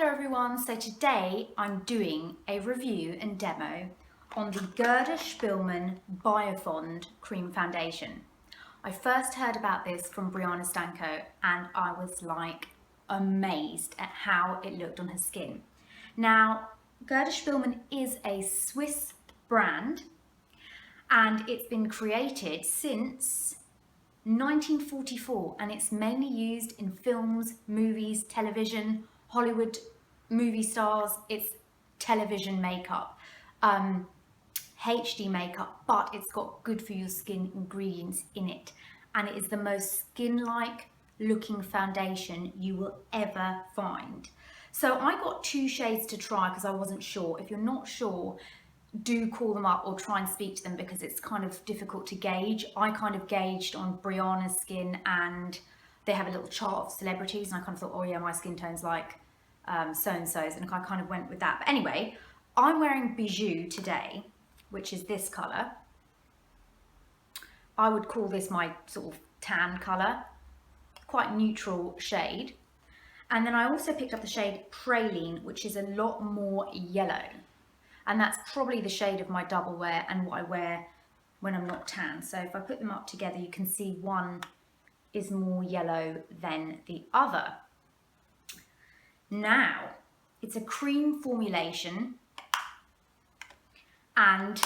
Hello everyone, so today I'm doing a review and demo on the Gerda Spillmann Biofond Cream Foundation. I first heard about this from Brianna Stanko and I was like amazed at how it looked on her skin. Now, Gerda Spillmann is a Swiss brand and it's been created since 1944 and it's mainly used in films, movies, television, Hollywood movie stars. It's television makeup, HD makeup, but it's got good for your skin ingredients in it, and it is the most skin-like looking foundation you will ever find. So I got two shades to try because I wasn't sure. If you're not sure, do call them up or try and speak to them because it's kind of difficult to gauge. I kind of gauged on Brianna's skin and they have a little chart of celebrities and I kind of thought, oh yeah, my skin tone's like so-and-so's, and I kind of went with that. But anyway, I'm wearing Bijou today, which is this colour. I would call this my sort of tan colour, quite neutral shade. And then I also picked up the shade Praline, which is a lot more yellow. And that's probably the shade of my double wear and what I wear when I'm not tan. So if I put them up together, you can see one is more yellow than the other. Now, it's a cream formulation. And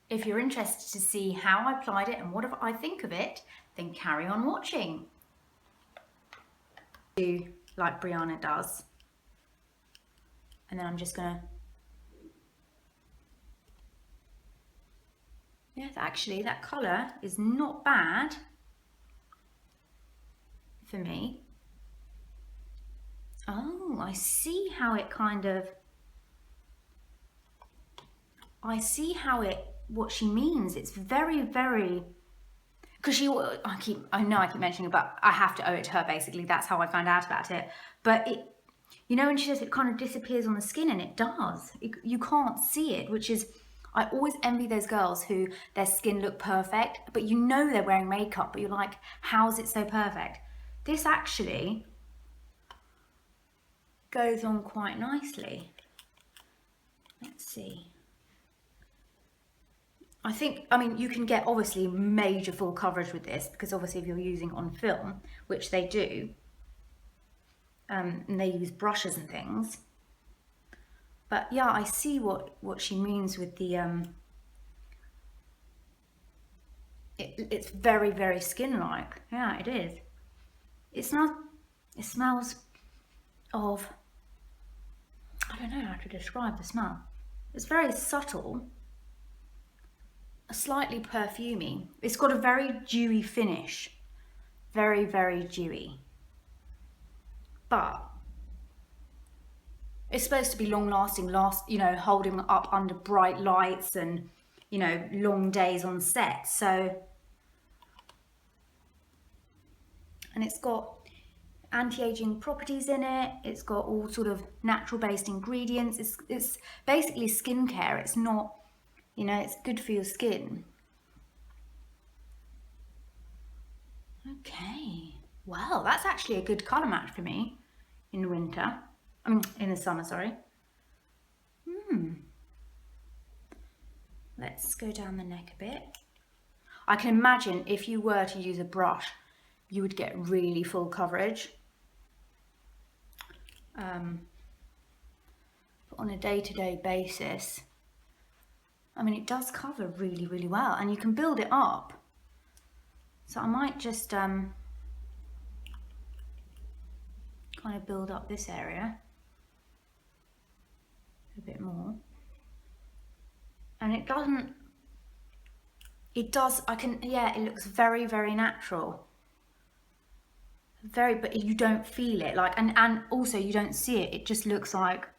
if you're interested to see how I applied it and what I think of it, then carry on watching. Do like Brianna does. And then I'm just gonna, yes, actually that colour is not bad for me. Oh, I see how it kind of, I see how it, what she means. It's very, very, because she, I know I keep mentioning it, but I have to owe it to her basically. That's how I found out about it. But it, you know, when she says it kind of disappears on the skin, and it does. You can't see it, which is, I always envy those girls who their skin look perfect, but you know they're wearing makeup, but you're like, how's it so perfect? This actually goes on quite nicely. Let's see. I think, I mean, you can get obviously major full coverage with this because obviously if you're using on film, which they do, and they use brushes and things. But yeah, I see what she means with the, it's very, very skin-like. Yeah, it is. It smells of, I don't know how to describe the smell. It's very subtle, slightly perfumey. It's got a very dewy finish, very, very dewy. But it's supposed to be long lasting, you know, holding up under bright lights and, you know, long days on set. So, and it's got anti-aging properties in it. It's got all sort of natural based ingredients. It's basically skincare. It's not, you know, it's good for your skin. Okay, well, that's actually a good colour match for me in the winter. I mean, in the summer, sorry. Let's go down the neck a bit. I can imagine if you were to use a brush, you would get really full coverage. But on a day-to-day basis, I mean, it does cover really, really well, and you can build it up. So I might just kind of build up this area a bit more. And it doesn't, it does, I can, yeah, it looks very, very natural. Very, but you don't feel it, like, and also you don't see it. It just looks like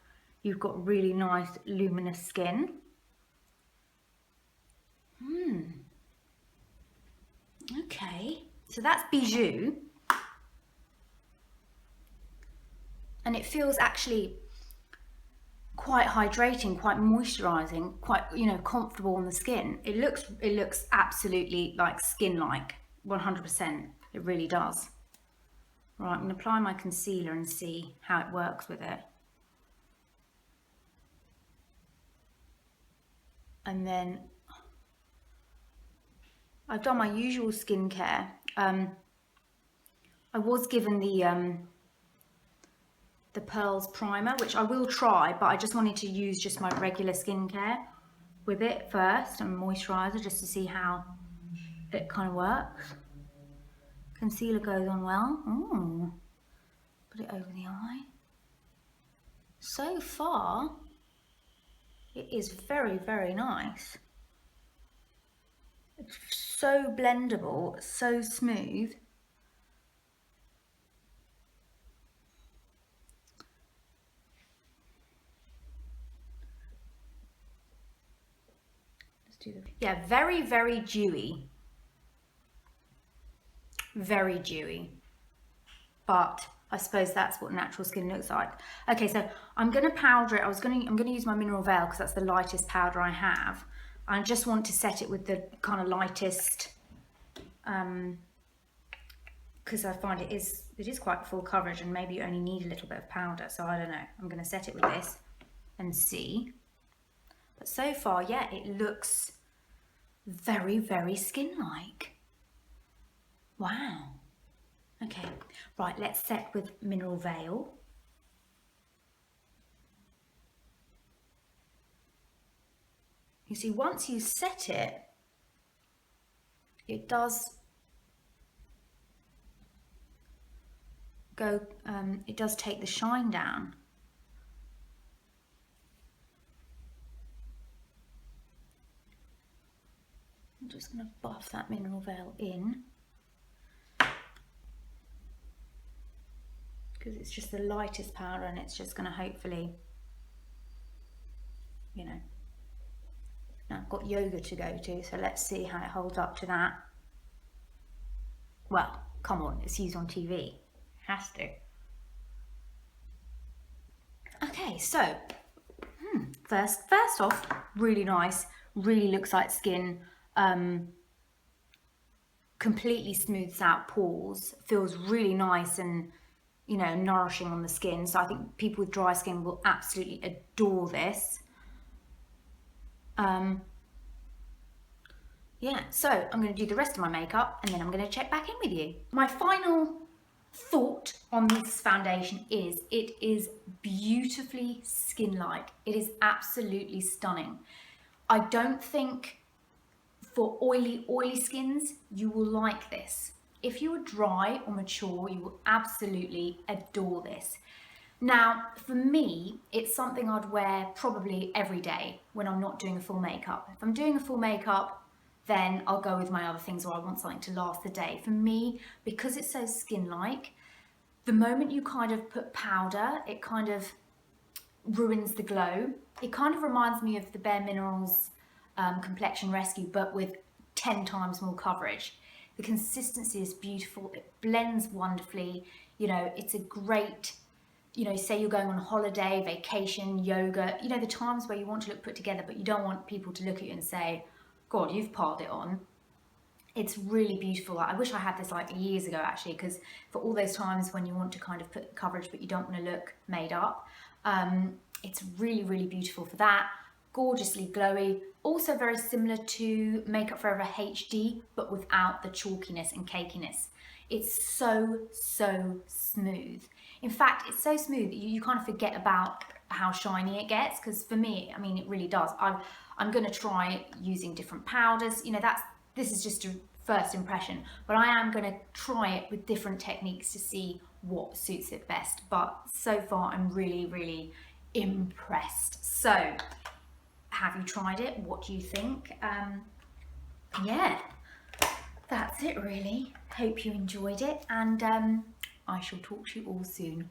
you've got really nice luminous skin. Okay, so that's Bijou. And it feels actually quite hydrating, quite moisturizing, quite, you know, comfortable on the skin. It looks absolutely like skin-like, 100%. It really does. Right, I'm going to apply my concealer and see how it works with it. And then I've done my usual skincare. I was given the Pearls primer, which I will try, but I just wanted to use just my regular skincare with it first, and moisturizer, just to see how it kind of works. Concealer goes on well. Ooh. Put it over the eye. So far, it is very, very nice. It's so blendable, so smooth. Let's do the, yeah, very, very dewy. Very dewy. But I suppose that's what natural skin looks like. Okay, so I'm gonna powder it. I'm gonna use my mineral veil because that's the lightest powder I have. I just want to set it with the kind of lightest, because I find it is quite full coverage, and maybe you only need a little bit of powder. So I don't know. I'm gonna set it with this and see. But so far, yeah, it looks very, very skin-like. Wow. Okay, right, let's set with mineral veil. You see, once you set it, it does go, it does take the shine down. I'm just going to buff that mineral veil in, because it's just the lightest powder, and it's just going to hopefully, you know. Now I've got yoga to go to, so let's see how it holds up to that. Well, come on, it's used on TV. It has to. Okay, so first off, really nice, really looks like skin. Completely smooths out pores, feels really nice and, you know, nourishing on the skin. So I think people with dry skin will absolutely adore this. Yeah, so I'm going to do the rest of my makeup and then I'm going to check back in with you. My final thought on this foundation is it is beautifully skin-like. It is absolutely stunning. I don't think for oily skins you will like this. If you are dry or mature, you will absolutely adore this. Now, for me, it's something I'd wear probably every day when I'm not doing a full makeup. If I'm doing a full makeup, then I'll go with my other things, or I want something to last the day. For me, because it's so skin-like, the moment you kind of put powder, it kind of ruins the glow. It kind of reminds me of the Bare Minerals Complexion Rescue, but with 10 times more coverage. The consistency is beautiful. It blends wonderfully. You know, it's a great, you know, say you're going on holiday, vacation, yoga, you know, the times where you want to look put together, but you don't want people to look at you and say, God, you've piled it on. It's really beautiful. I wish I had this like years ago, actually, because for all those times when you want to kind of put coverage, but you don't want to look made up, it's really, really beautiful for that. Gorgeously glowy. Also very similar to Makeup Forever HD, but without the chalkiness and cakiness. It's so, so smooth. In fact, it's so smooth that you kind of forget about how shiny it gets, because for me, I mean, it really does. I'm going to try using different powders. You know, this is just a first impression, but I am going to try it with different techniques to see what suits it best. But so far, I'm really, really impressed. So, have you tried it? What do you think? Yeah, that's it really. Hope you enjoyed it, and I shall talk to you all soon.